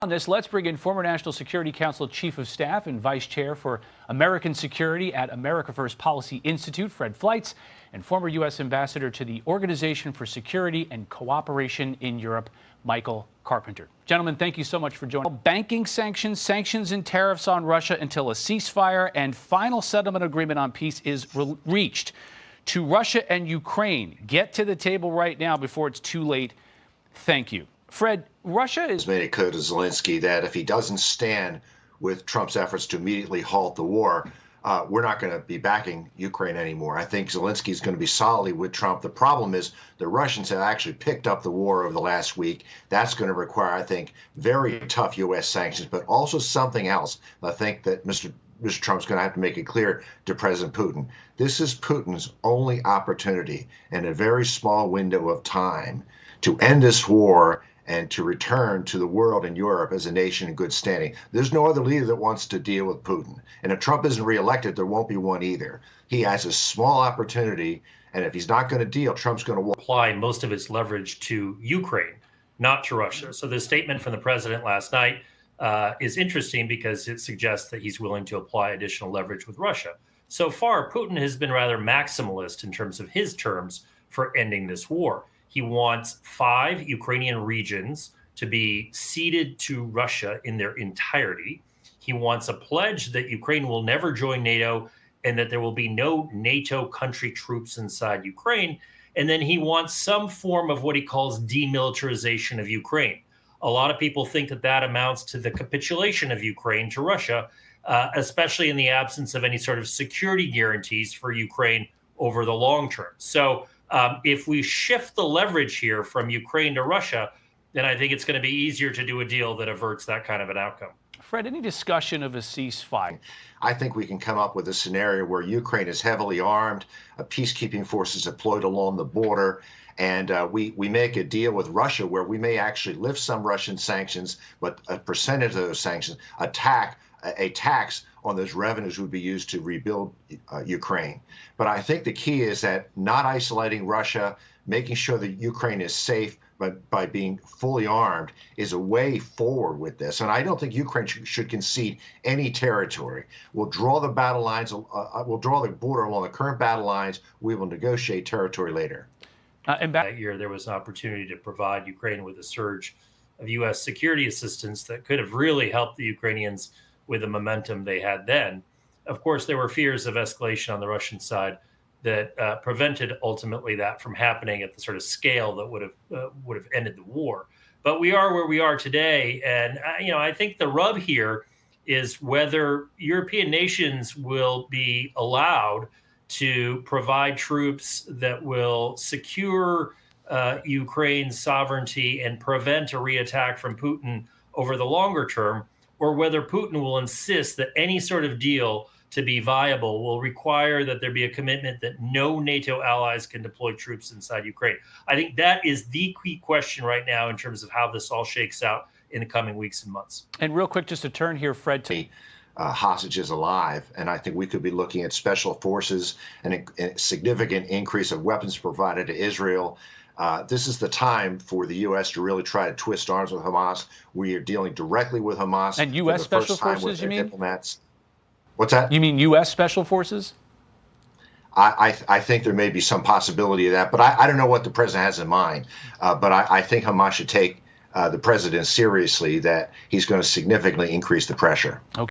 On this, let's bring in former National Security Council Chief of Staff and Vice Chair for American Security at America First Policy Institute, Fred Fleitz, and former U.S. Ambassador to the Organization for Security and Cooperation in Europe, Michael Carpenter. Gentlemen, thank you so much for joining. Banking sanctions, sanctions and tariffs on Russia until a ceasefire and final settlement agreement on peace is reached. To Russia and Ukraine, get to the table right now before it's too late. Thank you. Fred, Russia has made it clear to Zelensky that if he doesn't stand with Trump's efforts to immediately halt the war, we're not going to be backing Ukraine anymore. I think Zelensky is going to be solidly with Trump. The problem is the Russians have actually picked up the war over the last week. That's going to require, I think, very tough U.S. sanctions, but also something else. I think that Mr. Trump's going to have to make it clear to President Putin. This is Putin's only opportunity in a very small window of time to end this war and to return to the world and Europe as a nation in good standing. There's no other leader that wants to deal with Putin. And if Trump isn't reelected, there won't be one either. He has a small opportunity, and if he's not going to deal, Trump's going to apply most of its leverage to Ukraine, not to Russia. So the statement from the president last night is interesting because it suggests that he's willing to apply additional leverage with Russia. So far, Putin has been rather maximalist in terms of his terms for ending this war. He wants 5 Ukrainian regions to be ceded to Russia in their entirety. He wants a pledge that Ukraine will never join NATO and that there will be no NATO country troops inside Ukraine. And then he wants some form of what he calls demilitarization of Ukraine. A lot of people think that that amounts to the capitulation of Ukraine to Russia, especially in the absence of any sort of security guarantees for Ukraine over the long term. So if we shift the leverage here from Ukraine to Russia, then I think it's going to be easier to do a deal that averts that kind of an outcome. Fred, any discussion of a ceasefire? I think we can come up with a scenario where Ukraine is heavily armed, peacekeeping forces deployed along the border, and we make a deal with Russia where we may actually lift some Russian sanctions, but a percentage of those sanctions, a tax on those revenues would be used to rebuild Ukraine. But I think the key is that not isolating Russia, making sure that Ukraine is safe, but by being fully armed is a way forward with this. And I don't think Ukraine should concede any territory. We'll draw the battle lines, we'll draw the border along the current battle lines. We will negotiate territory later. And that year, there was an opportunity to provide Ukraine with a surge of U.S. security assistance that could have really helped the Ukrainians with the momentum they had then. Of course, there were fears of escalation on the Russian side that prevented ultimately that from happening at the sort of scale that would have ended the war. But we are where we are today, and I think the rub here is whether European nations will be allowed to provide troops that will secure Ukraine's sovereignty and prevent a reattack from Putin over the longer term, or whether Putin will insist that any sort of deal to be viable will require that there be a commitment that no NATO allies can deploy troops inside Ukraine. I think that is the key question right now in terms of how this all shakes out in the coming weeks and months. And real quick, just to turn here, Fred, to hostages alive. And I think we could be looking at special forces and a significant increase of weapons provided to Israel. This is the time for the U.S. to really try to twist arms with Hamas. We are dealing directly with Hamas. And U.S. special forces, you mean? Diplomats. What's that? You mean U.S. special forces? I think there may be some possibility of that, but I don't know what the president has in mind. But I think Hamas should take the president seriously, that he's going to significantly increase the pressure. Okay.